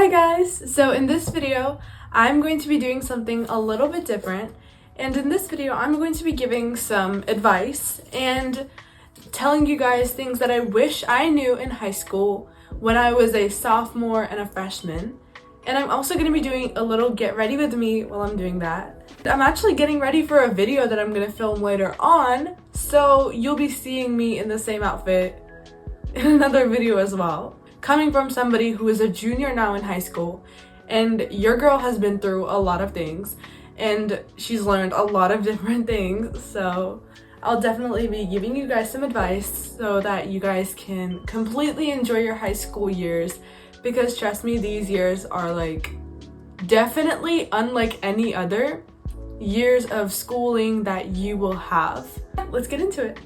Hi guys! So in this video, I'm going to be doing something a little bit different. And in this video, I'm going to be giving some advice and telling you guys things that I wish I knew in high school when I was a sophomore and a freshman. And I'm also going to be doing a little get ready with me while I'm doing that. I'm actually getting ready for a video that I'm going to film later on, so you'll be seeing me in the same outfit in another video as well. Coming from somebody who is a junior now in high school, and your girl has been through a lot of things, and she's learned a lot of different things, so I'll definitely be giving you guys some advice so that you guys can completely enjoy your high school years, because trust me, these years are like definitely unlike any other years of schooling that you will have. Let's get into it.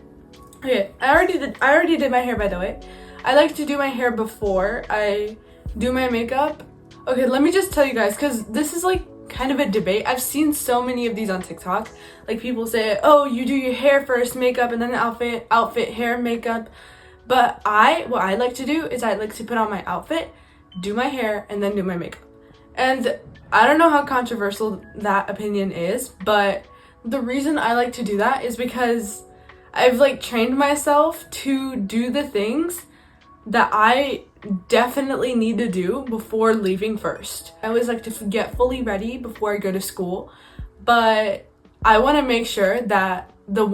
Okay, I already did my hair, by the way. I like to do my hair before I do my makeup. Okay, let me just tell you guys, because this is like kind of a debate. I've seen so many of these on TikTok. Like people say, oh, you do your hair first, makeup, and then outfit, hair, makeup. But what I like to do is I like to put on my outfit, do my hair, and then do my makeup. And I don't know how controversial that opinion is, but the reason I like to do that is because I've like trained myself to do the things that I definitely need to do before leaving first. I always like to get fully ready before I go to school, but I want to make sure that the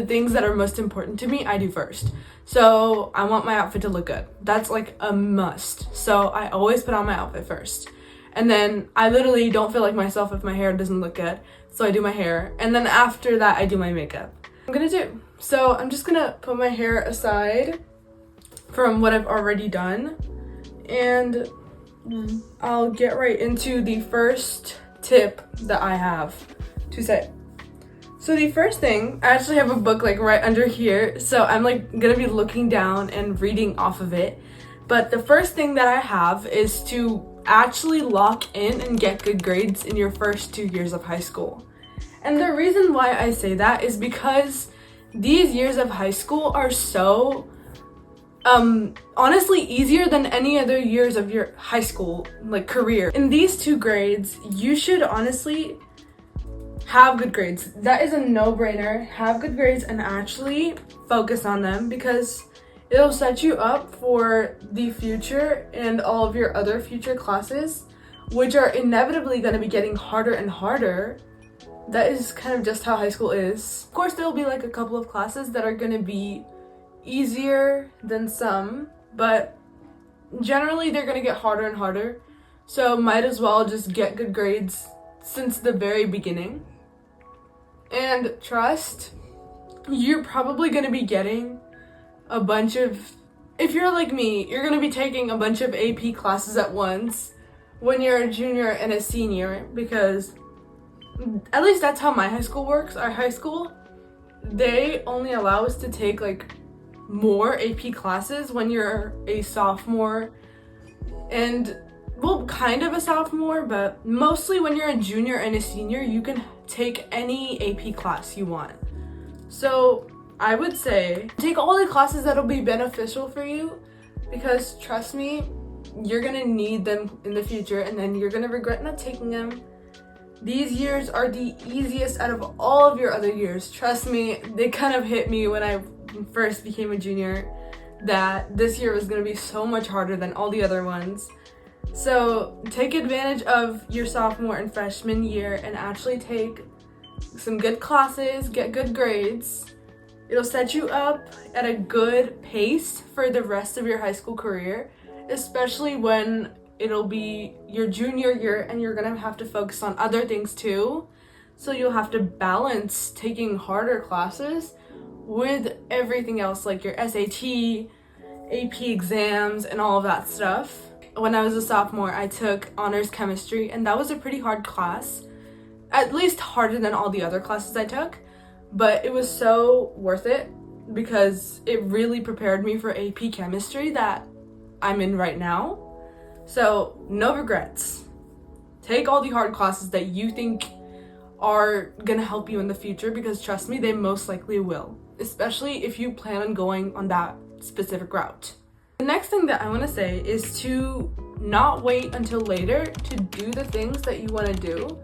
things that are most important to me, I do first. So I want my outfit to look good. That's like a must. So I always put on my outfit first. And then I literally don't feel like myself if my hair doesn't look good. So I do my hair. And then after that, I do my makeup. So I'm just gonna put my hair aside from what I've already done, and I'll get right into the first tip that I have to say. So the first thing, I actually have a book like right under here, so I'm like gonna be looking down and reading off of it. But the first thing that I have is to actually lock in and get good grades in your first 2 years of high school. And the reason why I say that is because these years of high school are so honestly easier than any other years of your high school like career. In these 2 grades, you should honestly have good grades. That is a no-brainer. Have good grades and actually focus on them, because it'll set you up for the future and all of your other future classes, which are inevitably going to be getting harder and harder. That is kind of just how high school is. Of course, there'll be like a couple of classes that are going to be easier than some, but generally they're gonna get harder and harder, so might as well just get good grades since the very beginning. And trust, you're probably gonna be getting a bunch of, if you're like me, you're gonna be taking a bunch of AP classes at once when you're a junior and a senior, because at least that's how my high school works. Our high school, they only allow us to take like more AP classes when you're a sophomore, and well, kind of a sophomore, but mostly when you're a junior and a senior, you can take any AP class you want. So I would say take all the classes that'll be beneficial for you, because trust me, you're gonna need them in the future, and then you're gonna regret not taking them. These years are the easiest out of all of your other years. Trust me, they kind of hit me when I first became a junior that this year was going to be so much harder than all the other ones. So take advantage of your sophomore and freshman year and actually take some good classes, get good grades. It'll set you up at a good pace for the rest of your high school career, especially when it'll be your junior year and you're going to have to focus on other things too. So you'll have to balance taking harder classes with everything else, like your SAT, AP exams, and all of that stuff. When I was a sophomore, I took honors chemistry, and that was a pretty hard class, at least harder than all the other classes I took, but it was so worth it because it really prepared me for AP chemistry that I'm in right now. So no regrets. Take all the hard classes that you think are gonna help you in the future, because trust me, they most likely will, especially if you plan on going on that specific route. The next thing that I want to say is to not wait until later to do the things that you want to do,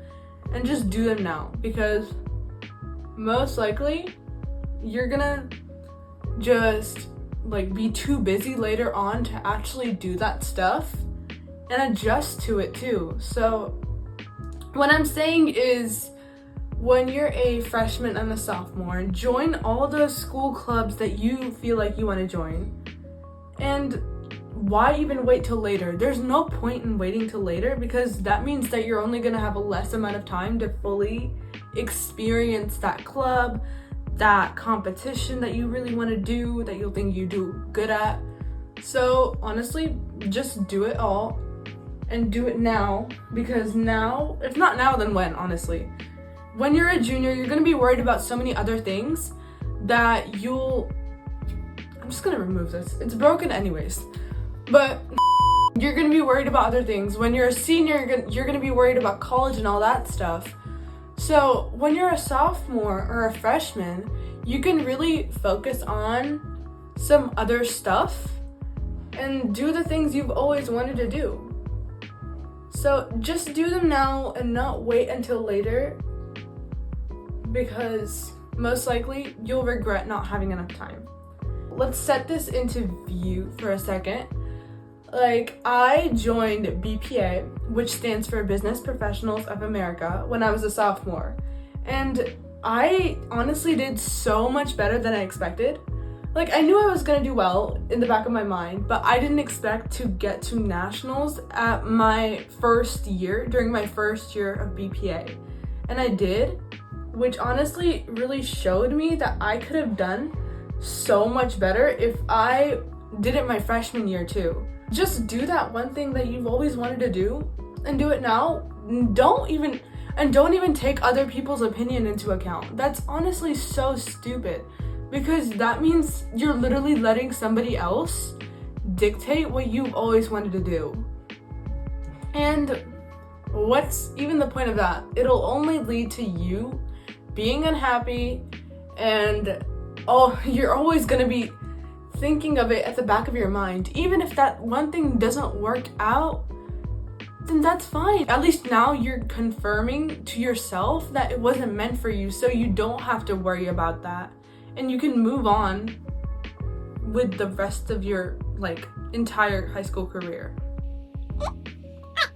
and just do them now, because most likely you're gonna just like be too busy later on to actually do that stuff and adjust to it too. So what I'm saying is, when you're a freshman and a sophomore, join all those school clubs that you feel like you want to join. And why even wait till later? There's no point in waiting till later, because that means that you're only going to have a less amount of time to fully experience that club, that competition that you really want to do, that you'll think you do good at. So honestly, just do it all and do it now, because now, if not now, then when, honestly? When you're a junior, you're going to be worried about so many other things that I'm just going to remove this. It's broken anyways. But you're going to be worried about other things. When you're a senior, you're going to be worried about college and all that stuff. So when you're a sophomore or a freshman, you can really focus on some other stuff and do the things you've always wanted to do. So just do them now and not wait until later, because most likely you'll regret not having enough time. Let's set this into view for a second. Like, I joined BPA, which stands for Business Professionals of America, when I was a sophomore. And I honestly did so much better than I expected. Like, I knew I was gonna do well in the back of my mind, but I didn't expect to get to nationals at my first year, during my first year of BPA. And I did, which honestly really showed me that I could have done so much better if I did it my freshman year too. Just do that one thing that you've always wanted to do and do it now. Don't even take other people's opinion into account. That's honestly so stupid, because that means you're literally letting somebody else dictate what you've always wanted to do. And what's even the point of that? It'll only lead to you being unhappy, and you're always gonna be thinking of it at the back of your mind. Even if that one thing doesn't work out, then that's fine. At least now you're confirming to yourself that it wasn't meant for you, so you don't have to worry about that. And you can move on with the rest of your entire high school career.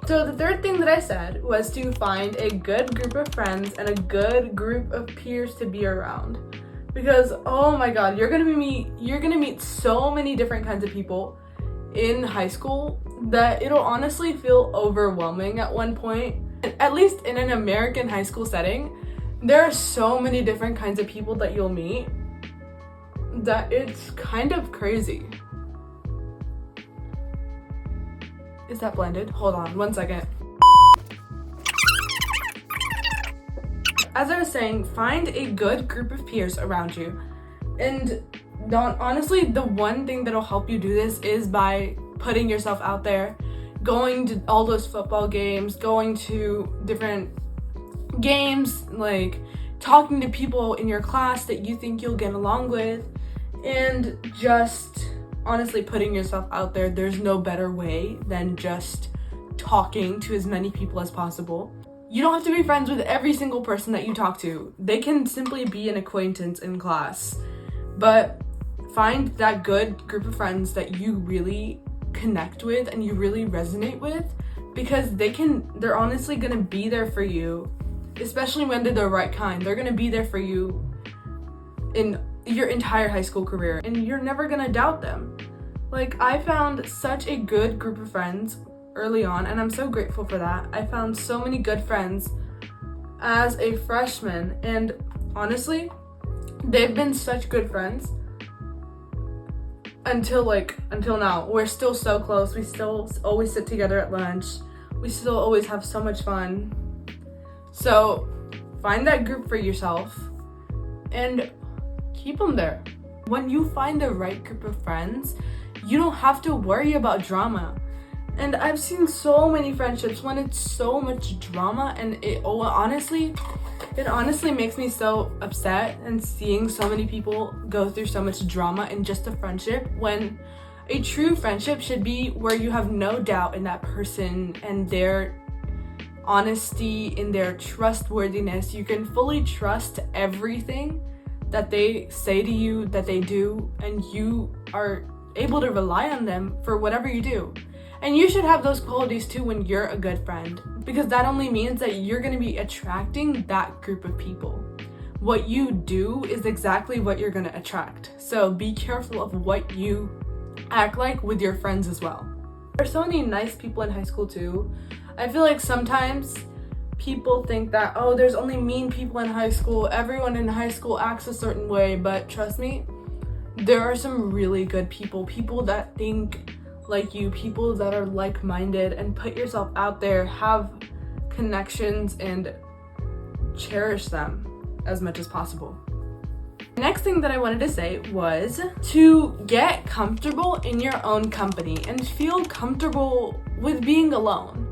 So the third thing that I said was to find a good group of friends and a good group of peers to be around. Because oh my god, you're gonna meet so many different kinds of people in high school that it'll honestly feel overwhelming at one point. At least in an American high school setting, there are so many different kinds of people that you'll meet that it's kind of crazy. Is that blended? Hold on, 1 second. As I was saying, find a good group of peers around you. And honestly, the one thing that'll help you do this is by putting yourself out there, going to all those football games, going to different games, like talking to people in your class that you think you'll get along with, and just honestly putting yourself out there. There's no better way than just talking to as many people as possible. You don't have to be friends with every single person that you talk to. They can simply be an acquaintance in class. But find that good group of friends that you really connect with and you really resonate with, because they're honestly gonna be there for you, especially when they're the right kind. They're gonna be there for you in your entire high school career, and you're never gonna doubt them. Like, I found such a good group of friends early on, and I'm so grateful for that. I found so many good friends as a freshman, and honestly, they've been such good friends until now. We're still so close. We still always sit together at lunch. We still always have so much fun. So find that group for yourself and keep them there. When you find the right group of friends, you don't have to worry about drama. And I've seen so many friendships when it's so much drama, and it honestly makes me so upset, and seeing so many people go through so much drama in just a friendship, when A true friendship should be where you have no doubt in that person and their honesty, in their trustworthiness. You can fully trust everything that they say to you, that they do, and you are able to rely on them for whatever you do. And you should have those qualities too when you're a good friend, because that only means that you're going to be attracting that group of people. What you do is exactly what you're going to attract. So be careful of what you act like with your friends as well. There's so many nice people in high school too. I feel like sometimes people think that, oh, there's only mean people in high school. Everyone in high school acts a certain way, but trust me, there are some really good people, people that think like you, people that are like-minded, and put yourself out there, have connections, and cherish them as much as possible. The next thing that I wanted to say was to get comfortable in your own company and feel comfortable with being alone.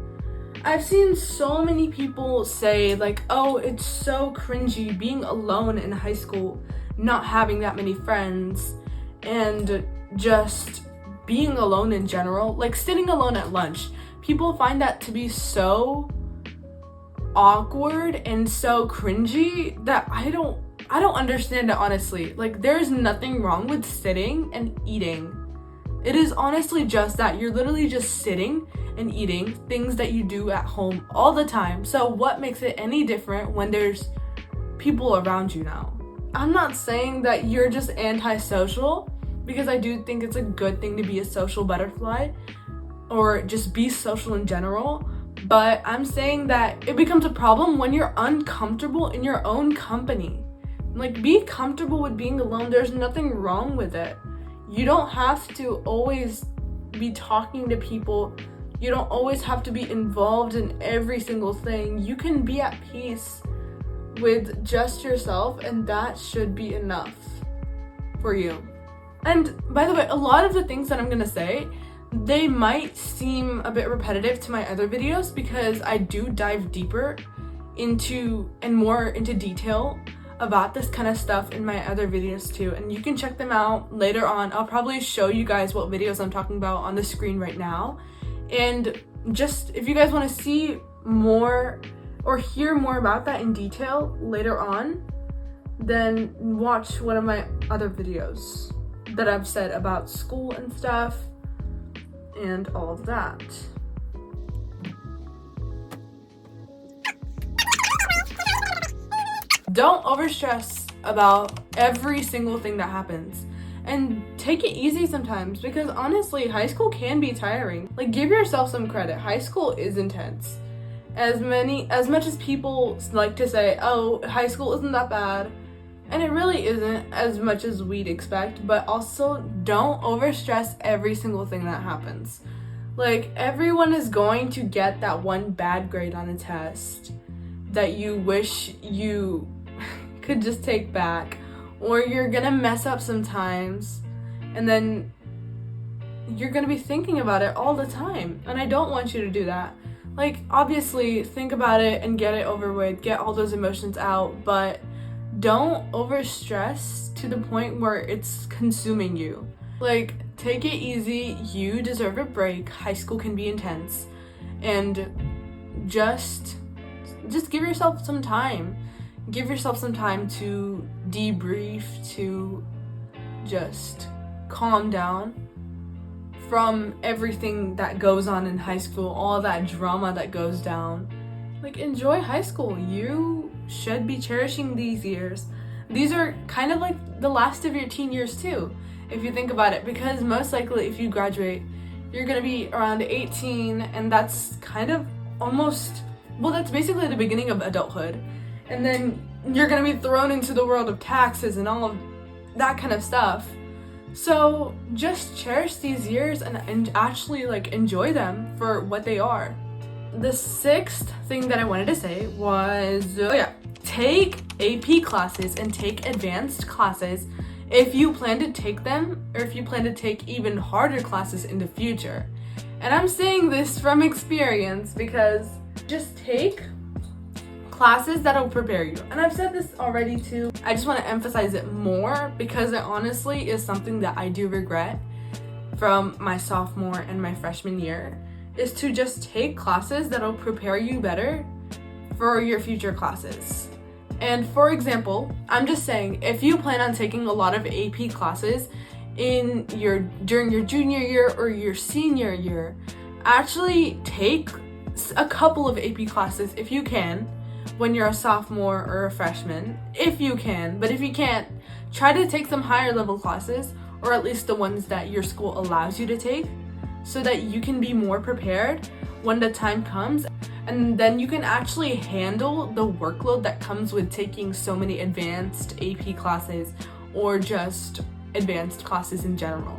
I've seen so many people say like, oh, it's so cringy being alone in high school, not having that many friends, and just being alone in general, like sitting alone at lunch. People find that to be so awkward and so cringy that I don't understand it, honestly. Like, there's nothing wrong with sitting and eating. It is honestly just that. You're literally just sitting and eating things that you do at home all the time. So what makes it any different when there's people around you now? I'm not saying that you're just antisocial, because I do think it's a good thing to be a social butterfly or just be social in general. But I'm saying that it becomes a problem when you're uncomfortable in your own company. Like, be comfortable with being alone. There's nothing wrong with it. You don't have to always be talking to people. You don't always have to be involved in every single thing. You can be at peace with just yourself, and that should be enough for you. And by the way, a lot of the things that I'm gonna say, they might seem a bit repetitive to my other videos, because I do dive deeper into and more into detail about this kind of stuff in my other videos too, and you can check them out later on. I'll probably show you guys what videos I'm talking about on the screen right now. And just if you guys want to see more or hear more about that in detail later on, then watch one of my other videos that I've said about school and stuff and all of that. Don't overstress about every single thing that happens, and take it easy sometimes, because honestly, high school can be tiring. Like, give yourself some credit. High school is intense. As much as people like to say, oh, high school isn't that bad, and it really isn't as much as we'd expect, but also don't overstress every single thing that happens. Like, everyone is going to get that one bad grade on a test that you wish you could just take back, or you're gonna mess up sometimes, and then you're gonna be thinking about it all the time, and I don't want you to do that. Like, obviously, think about it and get it over with, get all those emotions out, but don't overstress to the point where it's consuming you. Like, take it easy. You deserve a break. High school can be intense, and just give yourself some time. Give yourself some time to debrief, to just calm down from everything that goes on in high school, all that drama that goes down. Like, enjoy high school. You should be cherishing these years. These are kind of like the last of your teen years too, if you think about it, because most likely if you graduate, you're gonna be around 18, and that's kind of almost, well, that's basically the beginning of adulthood. And then you're gonna be thrown into the world of taxes and all of that kind of stuff. So just cherish these years and actually like enjoy them for what they are. The sixth thing that I wanted to say was, take AP classes and take advanced classes if you plan to take them, or if you plan to take even harder classes in the future. And I'm saying this from experience, because just take classes that'll prepare you. And I've said this already too. I just want to emphasize it more, because it honestly is something that I do regret. from my sophomore and my freshman year is to just take classes that'll prepare you better for your future classes. And for example, I'm just saying, if you plan on taking a lot of AP classes during your junior year or your senior year, actually take a couple of AP classes if you can when you're a sophomore or a freshman, if you can. But if you can't, try to take some higher level classes, or at least the ones that your school allows you to take, so that you can be more prepared when the time comes, and then you can actually handle the workload that comes with taking so many advanced AP classes or just advanced classes in general.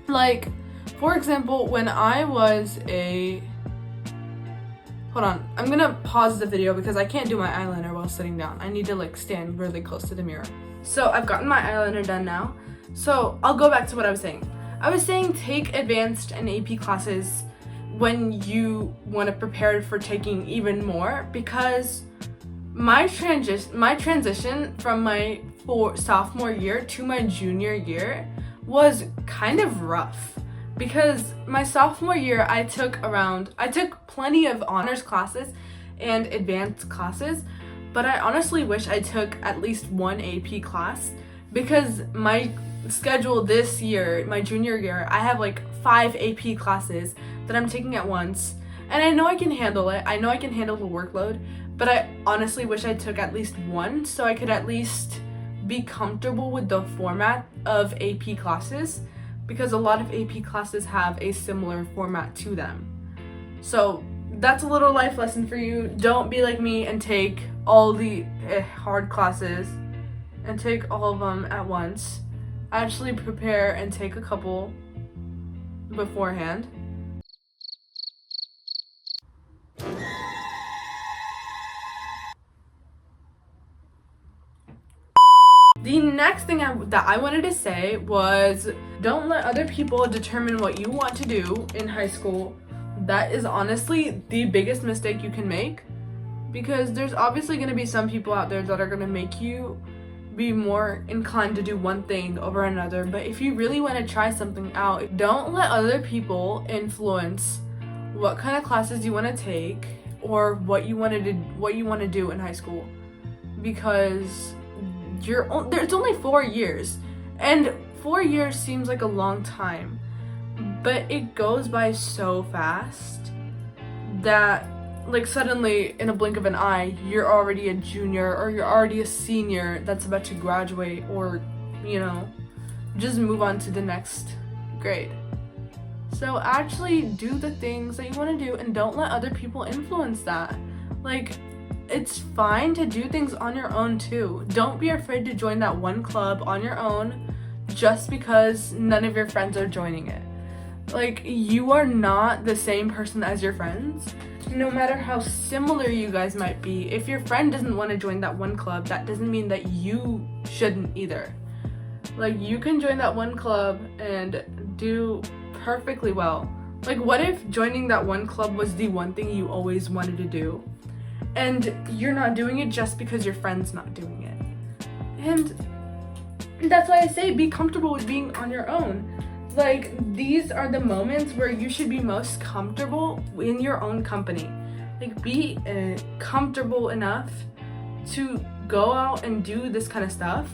Like, for example, when I was hold on, I'm gonna pause the video because I can't do my eyeliner while sitting down. I need to like stand really close to the mirror. So I've gotten my eyeliner done now. So I'll go back to what I was saying. I was saying take advanced and AP classes when you want to prepare for taking even more, because my transition from my sophomore year to my junior year was kind of rough, because my sophomore year I took plenty of honors classes and advanced classes, but I honestly wish I took at least one AP class, because my schedule this year, my junior year, I have like 5 AP classes that I'm taking at once, and I know I can handle it. I know I can handle the workload, but I honestly wish I took at least one so I could at least be comfortable with the format of AP classes, because a lot of AP classes have a similar format to them. So that's a little life lesson for you. Don't be like me and take all the hard classes and take all of them at once. Actually prepare and take a couple beforehand. The next thing that I wanted to say was, don't let other people determine what you want to do in high school. That is honestly the biggest mistake you can make, because there's obviously going to be some people out there that are going to make you be more inclined to do one thing over another. But if you really want to try something out, don't let other people influence what kind of classes you want to take or what you want to do in high school, because it's only 4 years, and 4 years seems like a long time, but it goes by so fast that like suddenly in a blink of an eye you're already a junior or you're already a senior that's about to graduate, or just move on to the next grade. So actually do the things that you want to do, and don't let other people influence that. Like, it's fine to do things on your own too. Don't be afraid to join that one club on your own just because none of your friends are joining it. Like, you are not the same person as your friends. No matter how similar you guys might be, if your friend doesn't want to join that one club, that doesn't mean that you shouldn't either. Like, you can join that one club and do perfectly well. Like, what if joining that one club was the one thing you always wanted to do, and you're not doing it just because your friend's not doing it? And that's why I say be comfortable with being on your own. Like, these are the moments where you should be most comfortable in your own company. Like, be comfortable enough to go out and do this kind of stuff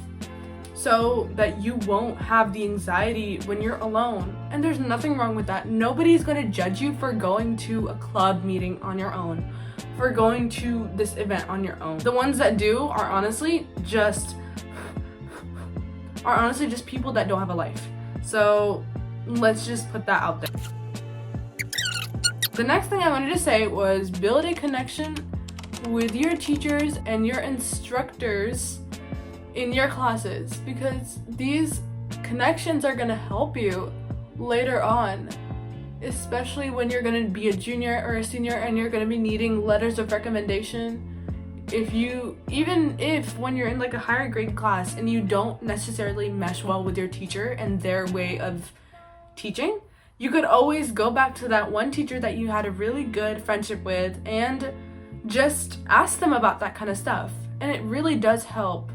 so that you won't have the anxiety when you're alone. And there's nothing wrong with that. Nobody's going to judge you for going to a club meeting on your own, for going to this event on your own. The ones that do are honestly just people that don't have a life. So let's just put that out there. The next thing I wanted to say was build a connection with your teachers and your instructors in your classes, because these connections are going to help you later on, especially when you're going to be a junior or a senior and you're going to be needing letters of recommendation. Even if when you're in like a higher grade class and you don't necessarily mesh well with your teacher and their way of teaching, you could always go back to that one teacher that you had a really good friendship with and just ask them about that kind of stuff. And it really does help,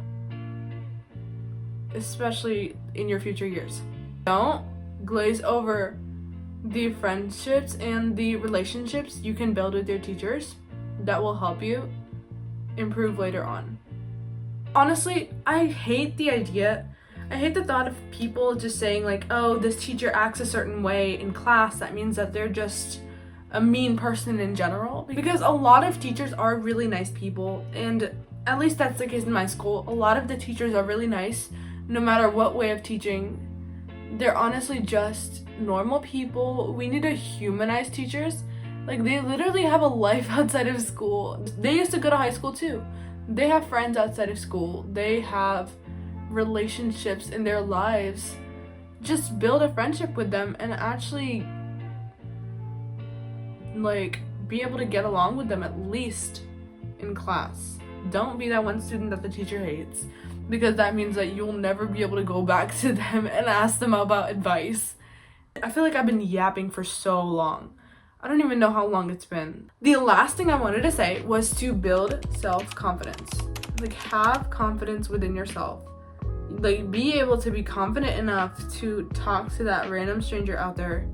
especially in your future years. Don't glaze over the friendships and the relationships you can build with your teachers that will help you improve later on. Honestly, I hate the thought of people just saying like, oh, this teacher acts a certain way in class, that means that they're just a mean person in general. Because a lot of teachers are really nice people, and at least that's the case in my school. A lot of the teachers are really nice, no matter what way of teaching. They're honestly just normal people. We need to humanize teachers. Like, they literally have a life outside of school. They used to go to high school too. They have friends outside of school. They have relationships in their lives. Just build a friendship with them and actually like be able to get along with them, at least in class. Don't be that one student that the teacher hates, because that means that you'll never be able to go back to them and ask them about advice. I feel like I've been yapping for so long. I don't even know how long it's been. The last thing I wanted to say was to build self-confidence. Like, have confidence within yourself. Like, be able to be confident enough to talk to that random stranger out there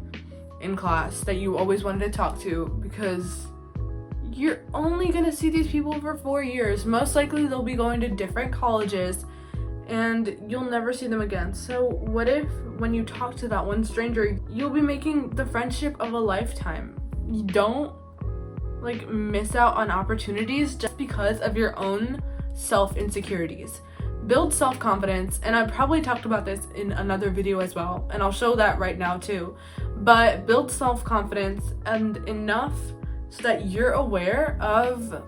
in class that you always wanted to talk to, because you're only gonna see these people for 4 years. Most likely they'll be going to different colleges and you'll never see them again. So what if when you talk to that one stranger, you'll be making the friendship of a lifetime? You don't like miss out on opportunities just because of your own self-insecurities. Build self-confidence, and I probably talked about this in another video as well, and I'll show that right now too. But build self-confidence and enough so that you're aware of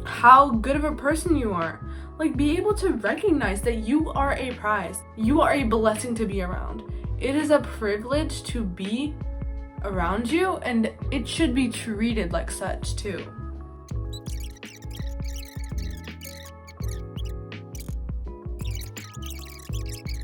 how good of a person you are. Like, be able to recognize that you are a prize. You are a blessing to be around. It is a privilege to be around you, and it should be treated like such too.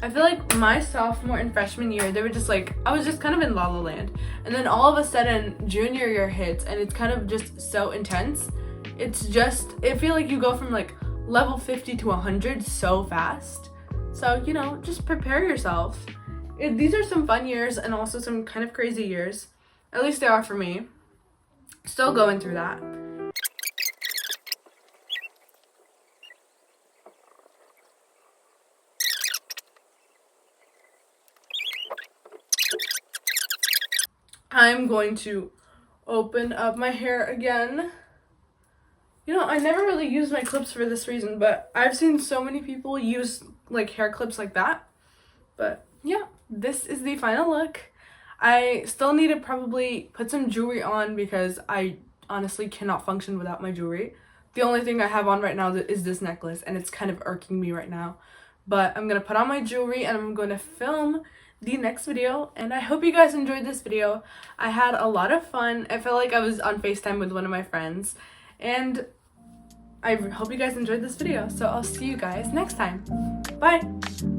I feel like my sophomore and freshman year, they were just like, I was just kind of in La La Land. And then all of a sudden, junior year hits, and it's kind of just so intense. It's just, I feel like you go from like level 50 to 100 so fast. So, you know, just prepare yourself. These are some fun years and also some kind of crazy years. At least they are for me. Still going through that. I'm going to open up my hair again. You know, I never really used my clips for this reason, but I've seen so many people use like hair clips like that. But yeah, this is the final look. I still need to probably put some jewelry on because I honestly cannot function without my jewelry. The only thing I have on right now is this necklace, and it's kind of irking me right now. But I'm gonna put on my jewelry and I'm gonna film the next video, and I hope you guys enjoyed this video. I had a lot of fun. I felt like I was on FaceTime with one of my friends, and I hope you guys enjoyed this video. So I'll see you guys next time. Bye!